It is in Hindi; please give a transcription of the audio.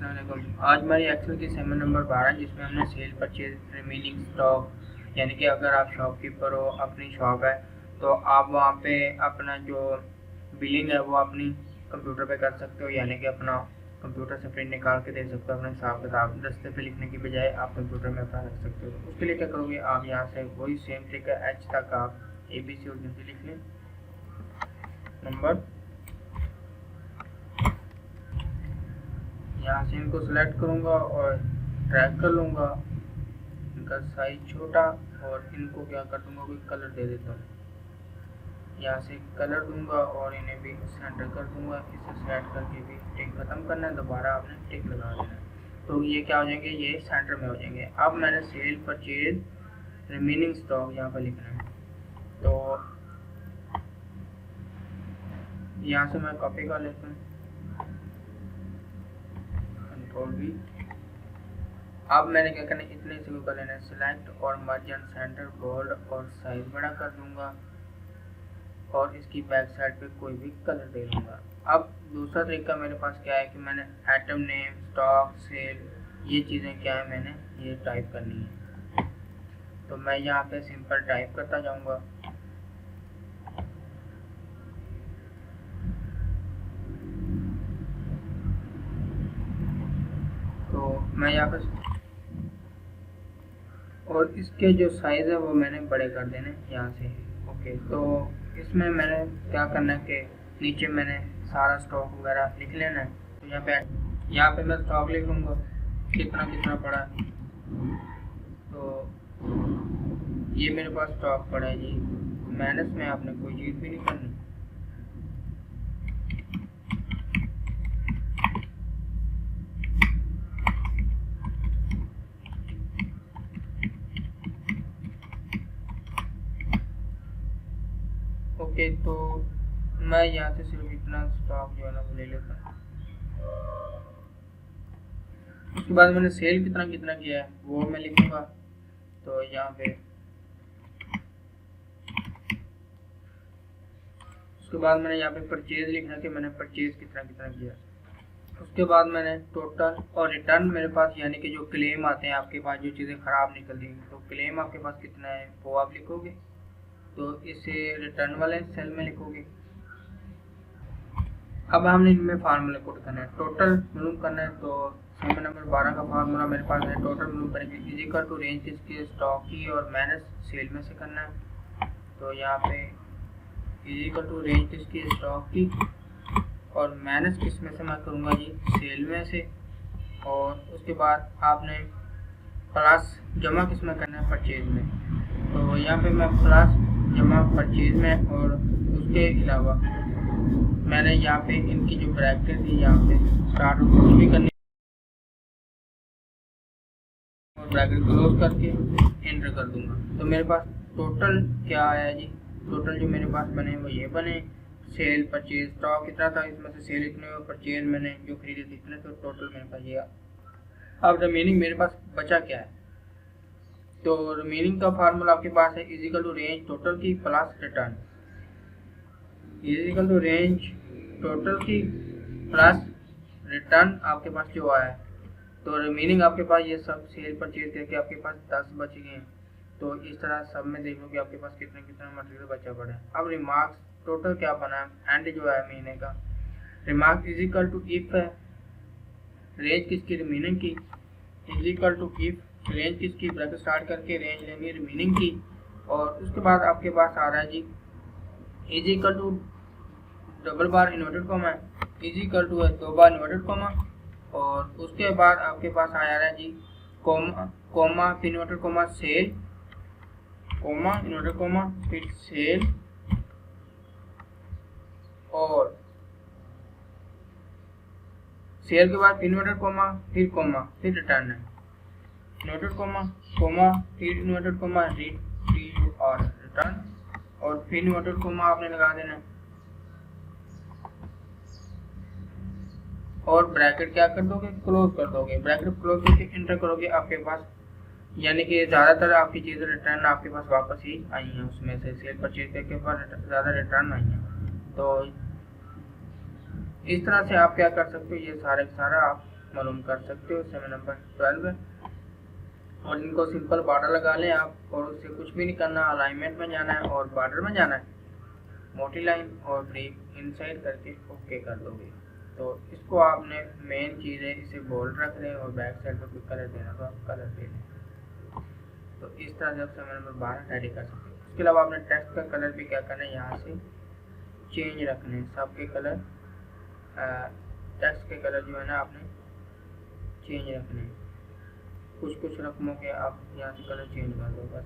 अस्सलाम वालेकुम। आज हमारी एक्सेल की सेशन नंबर 12 जिसमें हमने सेल परचेज रिमेनिंग स्टॉक यानी कि अगर आप शॉपकीपर हो, अपनी शॉप है तो आप वहाँ पे अपना जो बिलिंग है वो अपनी कंप्यूटर पे कर सकते हो, यानी कि अपना कंप्यूटर से प्रिंट निकाल के दे सकते हो। अपना हिसाब किताब दस्ते पे लिखने की बजाय आप कंप्यूटर में अपना रख सकते हो। उसके लिए क्या करोगे, आप यहाँ से वही सेम ट्रिक है, एच तक आप ABC और जल्दी लिख लें। नंबर यहाँ से इनको सेलेक्ट करूँगा और ड्रैग कर लूँगा, इनका साइज छोटा, और इनको क्या कर दूँगा, कोई कलर दे देता हूँ। यहाँ से कलर दूंगा और इन्हें भी सेंटर कर दूंगा। इसे सेलेक्ट करके भी टिक खत्म करना है, दोबारा आपने टिक लगा देना है, तो ये क्या हो जाएंगे, ये सेंटर में हो जाएंगे। अब मैंने सेल परचेज रिमेनिंग स्टॉक यहाँ पर लिखना है, तो यहाँ से मैं कॉपी कर लेता हूँ, Ctrl+V। अब मैंने क्या करना है, इतने से कर लेना है सिलेक्ट और मर्ज सेंटर बोल्ड और साइज बड़ा कर दूंगा और इसकी बैक साइड पे कोई भी कलर दे दूंगा। अब दूसरा तरीका मेरे पास क्या है कि मैंने आइटम नेम, स्टॉक, सेल, ये चीज़ें क्या है मैंने ये टाइप करनी है, तो मैं यहाँ पे सिंपल टाइप करता जाऊंगा। तो मैं यहाँ पे और इसके जो साइज़ है वो मैंने बड़े कर देने यहाँ से। ओके, तो इसमें मैंने क्या करना है कि नीचे मैंने सारा स्टॉक वगैरह लिख लेना है। तो यहाँ पे मैं स्टॉक लिखूँगा कितना कितना पड़ा है, तो ये मेरे पास स्टॉक पड़ा है जी। माइनस में आपने कोई चीज़ भी नहीं करनी। ओके, तो मैं यहाँ से सिर्फ इतना स्टॉक जो है ना वो ले लेता हूँ। उसके बाद मैंने सेल कितना कितना किया है वो मैं लिखूंगा, तो यहाँ पे उसके बाद मैंने यहाँ पे परचेज लिखना कि मैंने परचेज कितना कितना किया। उसके बाद मैंने टोटल और रिटर्न मेरे पास, यानी कि जो क्लेम आते हैं आपके पास, जो चीज़ें ख़राब निकलती हैं, तो क्लेम आपके पास कितना है वो आप लिखोगे, तो इसे रिटर्न वाले सेल में लिखोगे। अब हमने इनमें फार्मूला पुट करना है, टोटल मालूम करना है, तो सेशन नंबर 12 का फार्मूला मेरे पास है, टोटल मालूम करने के लिए इजिकल टू रेंज किसकी, स्टॉक की और माइनस सेल में से करना है। तो यहाँ पे इजिकल टू रेंज किसकी, स्टॉक की, और माइनस किस में से मैं करूँगा जी, सेल में से। और उसके बाद आपने प्लस जमा किस में करना है, परचेज में। तो यहाँ पे मैं प्लस जमा परचेज में, और उसके अलावा मैंने यहाँ पे इनकी जो ब्रैकेट थी यहाँ पे स्टार्ट और क्लोज भी करनी, और ब्रैकेट क्लोज करके एंटर कर दूंगा। तो मेरे पास टोटल क्या आया जी, टोटल जो मेरे पास बने वो ये बने, सेल परचेज स्टॉक कितना था, इसमें से सेल इतने और परचेज मैंने जो खरीदे थे इतने, तो टोटल मेरे पास ये। अब रिमेनिंग मेरे पास बचा क्या है, तो रिमेनिंग का फार्मूला आपके पास है इजिकल टू रेंज टोटल की plus return, equal to range total की प्लस रिटर्न आपके पास जो आया है। तो रिमेनिंग आपके पास ये सब सेल परचेज करके आपके पास 10 बच गए हैं। तो इस तरह सब में देख लो कि आपके पास कितना कितना मटेरियल बचा पड़ा है। अब रिमार्क्स टोटल क्या बना है, एंड जो है महीने का, रिमार्क इजिकल टू इफ है, रेंज किसकी, रिमेनिंग की, इजिकल टू इफ रेंज किसकी, ब्रैकेट स्टार्ट करके रेंज लेंगे रिमेनिंग की, और उसके बाद आपके पास आ रहा है जी इजिकल टू डबल बार इन्वर्टेड कॉमा, इजिकल टू है 2 बार इन्वर्टेड कॉमा, और उसके बाद आपके पास आ रहा है जी कॉमा फिर inverted comma cell, comma inverted comma फिर सेल, और सेल के बाद इन्वर्टेड कॉमा फिर रिटर्न है, इन्वर्टेड कॉमा फिर इन्वर्टेड कॉमा और रिटर्न, और फिर इन्वर्टेड कॉमा आपने लगा देना है, और ब्रैकेट क्या कर दोगे, क्लोज कर दोगे। ब्रैकेट क्लोज करके एंटर करोगे, आपके पास यानी कि ज़्यादातर आपकी चीज़ें रिटर्न आपके पास वापस ही आई हैं, उसमें से सेल परचेज करके पास ज़्यादा रिटर्न आई हैं। तो इस तरह से आप क्या कर सकते हो, ये सारा आप मालूम कर सकते हो। समय नंबर 12 है और इनको सिंपल बॉर्डर लगा लें आप, और उससे कुछ भी नहीं करना, अलाइनमेंट में जाना है और बॉर्डर में जाना है, मोटी लाइन और ब्रेक इनसाइड करके ओके कर दोगे। तो इसको आपने मेन चीज़ है, इसे बोल्ड रख लें और बैक साइड में कोई कलर देना तो आप कलर दे दें। तो इस तरह से आप समय नंबर 12 रेडी कर सकते हो। इसके अलावा आपने टेक्स्ट का कलर भी क्या करना है, यहाँ से चेंज रखने हैं सबके कलर, टेक्स्ट के कलर जो है ना आपने चेंज रखने हैं। कुछ कुछ रकमों के आप यहाँ से कलर चेंज कर दो बस।